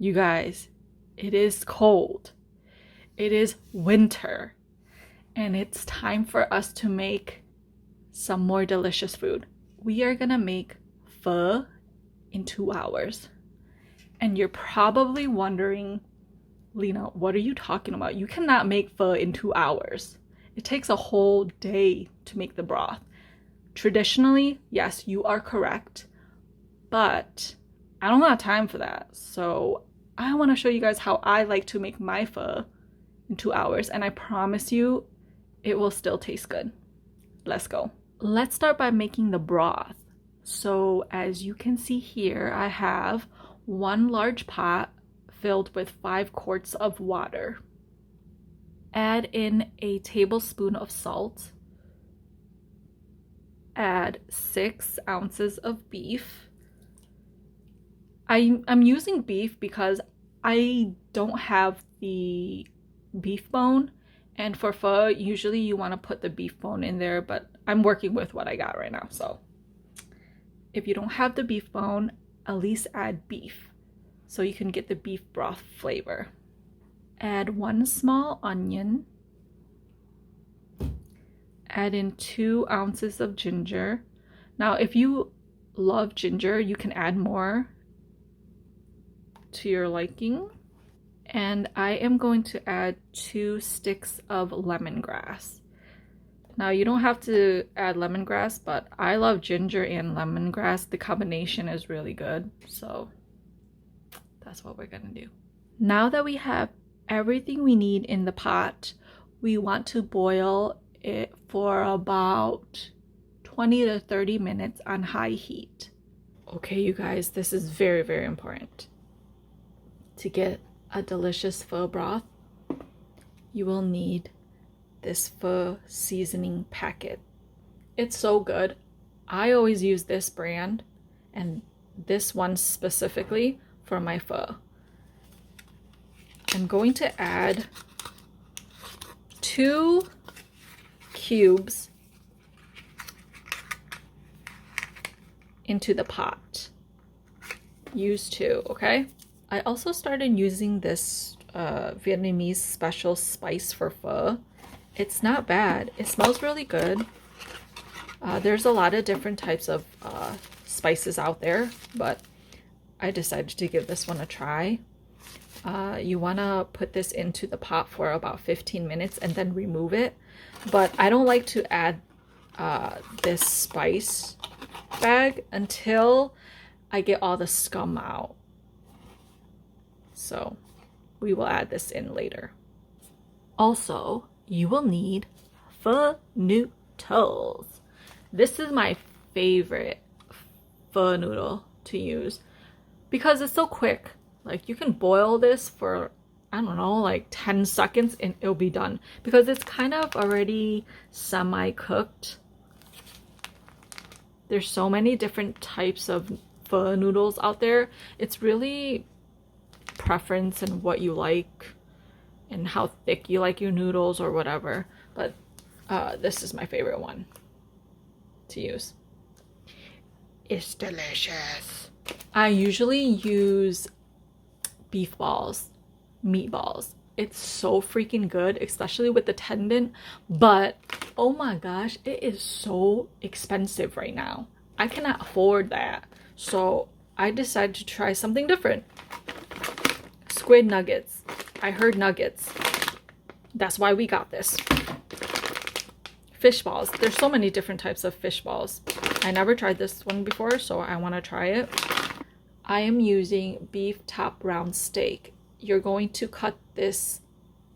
You guys, it is cold. It is winter. And it's time for us to make some more delicious food. We are gonna make pho in 2 hours. And you're probably wondering, Lena, what are you talking about? You cannot make pho in 2 hours. It takes a whole day to make the broth. Traditionally, yes, you are correct, but I don't have time for that. So I want to show you guys how I like to make my pho in 2 hours, and I promise you it will still taste good. Let's go. Let's start by making the broth. So as you can see here, I have 1 large pot filled with 5 quarts of water. Add in a tablespoon of salt. Add 6 ounces of beef. I'm using beef because I don't have the beef bone, and for pho usually you want to put the beef bone in there, but I'm working with what I got right now. So if you don't have the beef bone, at least add beef so you can get the beef broth flavor. Add 1 small onion. Add in 2 ounces of ginger. Now if you love ginger, you can add more to your liking. And I am going to add 2 sticks of lemongrass. Now you don't have to add lemongrass, but I love ginger and lemongrass. The combination is really good, so that's what we're gonna do. Now that we have everything we need in the pot, we want to boil it for about 20 to 30 minutes on high heat. Okay, you guys, this is very, very important. To get a delicious pho broth, you will need this pho seasoning packet. It's so good. I always use this brand and this one specifically for my pho. I'm going to add 2 cubes into the pot. Use 2, okay? I also started using this Vietnamese special spice for pho. It's not bad. It smells really good. There's a lot of different types of spices out there, but I decided to give this one a try. You want to put this into the pot for about 15 minutes and then remove it. But I don't like to add this spice bag until I get all the scum out. So we will add this in later. Also, you will need pho noodles. This is my favorite pho noodle to use because it's so quick. Like you can boil this for, I don't know, like 10 seconds and it'll be done because it's kind of already semi-cooked. There's so many different types of pho noodles out there. It's really preference and what you like and how thick you like your noodles or whatever, but this is my favorite one to use. It's delicious. I usually use beef balls, meatballs. It's so freaking good, especially with the tendon, but oh my gosh, it is so expensive right now. I cannot afford that, so I decided to try something different. Squid nuggets. I heard nuggets. That's why we got this. Fish balls. There's so many different types of fish balls. I never tried this one before, so I want to try it. I am using beef top round steak. You're going to cut this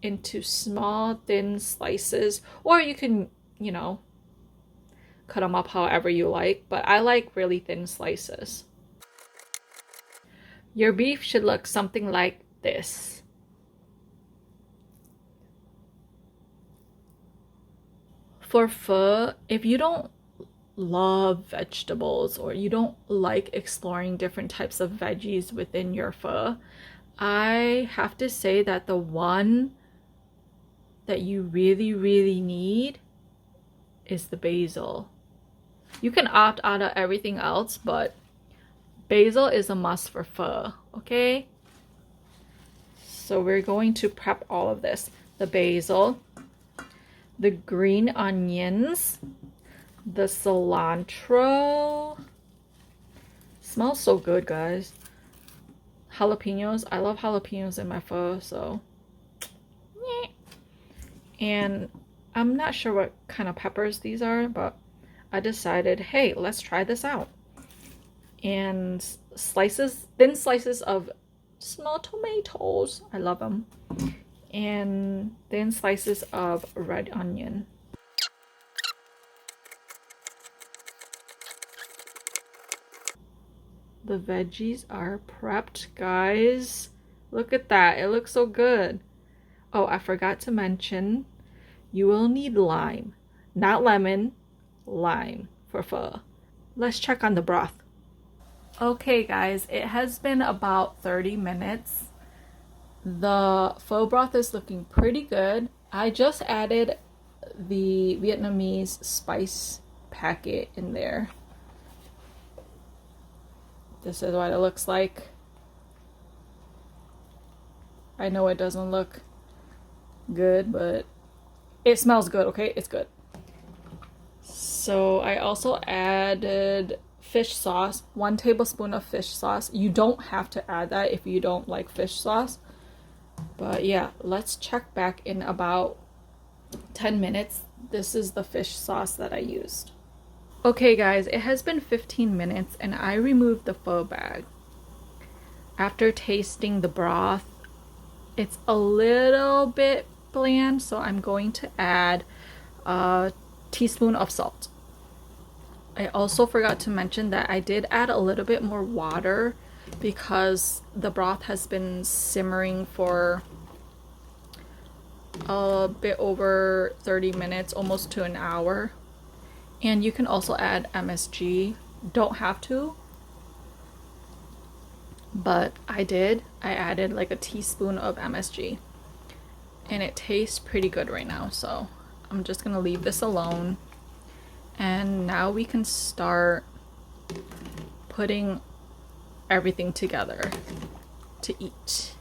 into small, thin slices, or you can, you know, cut them up however you like, but I like really thin slices. Your beef should look something like this. For pho, if you don't love vegetables or you don't like exploring different types of veggies within your pho, I have to say that the one that you really, really need is the basil. You can opt out of everything else, but basil is a must for pho, okay? So we're going to prep all of this. The basil, the green onions, the cilantro. Smells so good, guys. Jalapenos. I love jalapenos in my pho, so. And I'm not sure what kind of peppers these are, but I decided, hey, let's try this out. And thin slices of small tomatoes. I love them. And thin slices of red onion. The veggies are prepped, guys. Look at that. It looks so good. Oh, I forgot to mention, you will need lime. Not lemon, lime for pho. Let's check on the broth. Okay, guys, it has been about 30 minutes. The pho broth is looking pretty good. I just added the Vietnamese spice packet in there. This is what it looks like. I know it doesn't look good, but it smells good, okay? It's good. So I also added fish sauce, 1 tablespoon of fish sauce. You don't have to add that if you don't like fish sauce. But yeah, let's check back in about 10 minutes. This is the fish sauce that I used. Okay guys, it has been 15 minutes and I removed the pho bag. After tasting the broth, it's a little bit bland, so I'm going to add a teaspoon of salt. I also forgot to mention that I did add a little bit more water because the broth has been simmering for a bit over 30 minutes, almost to an hour. And you can also add MSG. Don't have to, but I did. I added like a teaspoon of MSG and it tastes pretty good right now, so I'm just gonna leave this alone. And now we can start putting everything together to eat.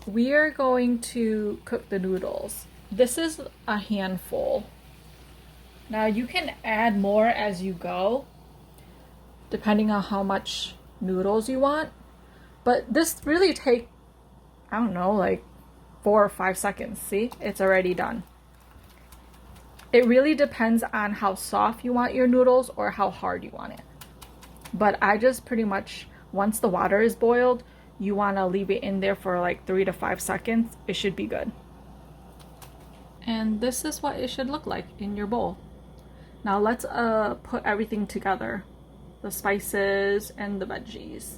We are going to cook the noodles. This is a handful. Now you can add more as you go, depending on how much noodles you want. But this really takes, I don't know, like 4 or 5 seconds. See, it's already done. It really depends on how soft you want your noodles or how hard you want it. But I just pretty much, once the water is boiled, you want to leave it in there for like 3 to 5 seconds. It should be good. And this is what it should look like in your bowl. Now let's put everything together. The spices and the veggies.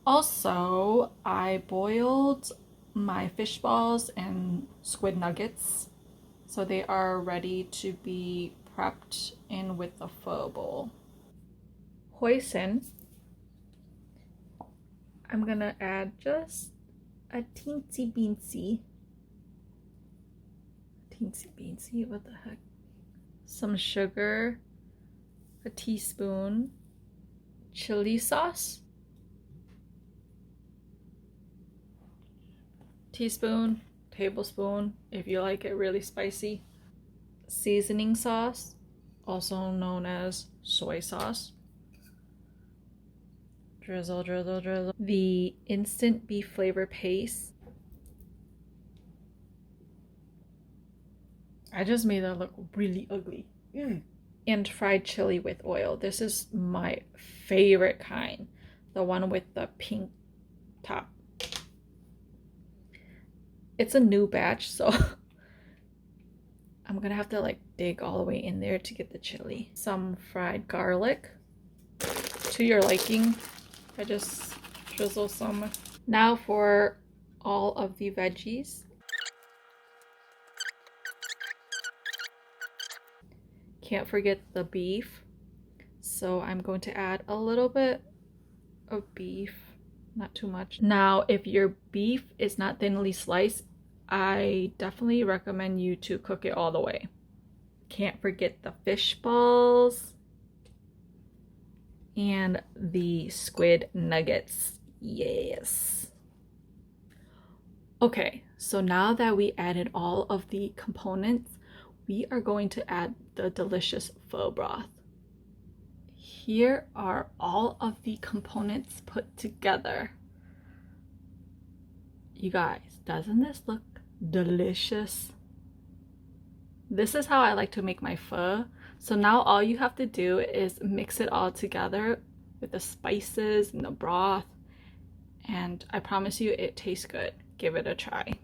Also, I boiled my fish balls and squid nuggets, so they are ready to be prepped in with the pho bowl. Hoisin. I'm gonna add just a teensy beensy. What the heck? Some sugar, a teaspoon, chili sauce, teaspoon, tablespoon if you like it really spicy, seasoning sauce, also known as soy sauce, drizzle, the instant beef flavor paste. I just made that look really ugly. And fried chili with oil. This is my favorite kind, the one with the pink top. It's a new batch, so I'm gonna have to like dig all the way in there to get the chili. Some fried garlic to your liking. I just drizzle some. Now for all of the veggies. Can't forget the beef, so I'm going to add a little bit of beef, not too much. Now if your beef is not thinly sliced, I definitely recommend you to cook it all the way. Can't forget the fish balls and the squid nuggets. Yes. Okay, so now that we added all of the components, we are going to add the delicious pho broth. Here are all of the components put together. You guys, doesn't this look delicious? This is how I like to make my pho. So now all you have to do is mix it all together with the spices and the broth, and I promise you it tastes good. Give it a try.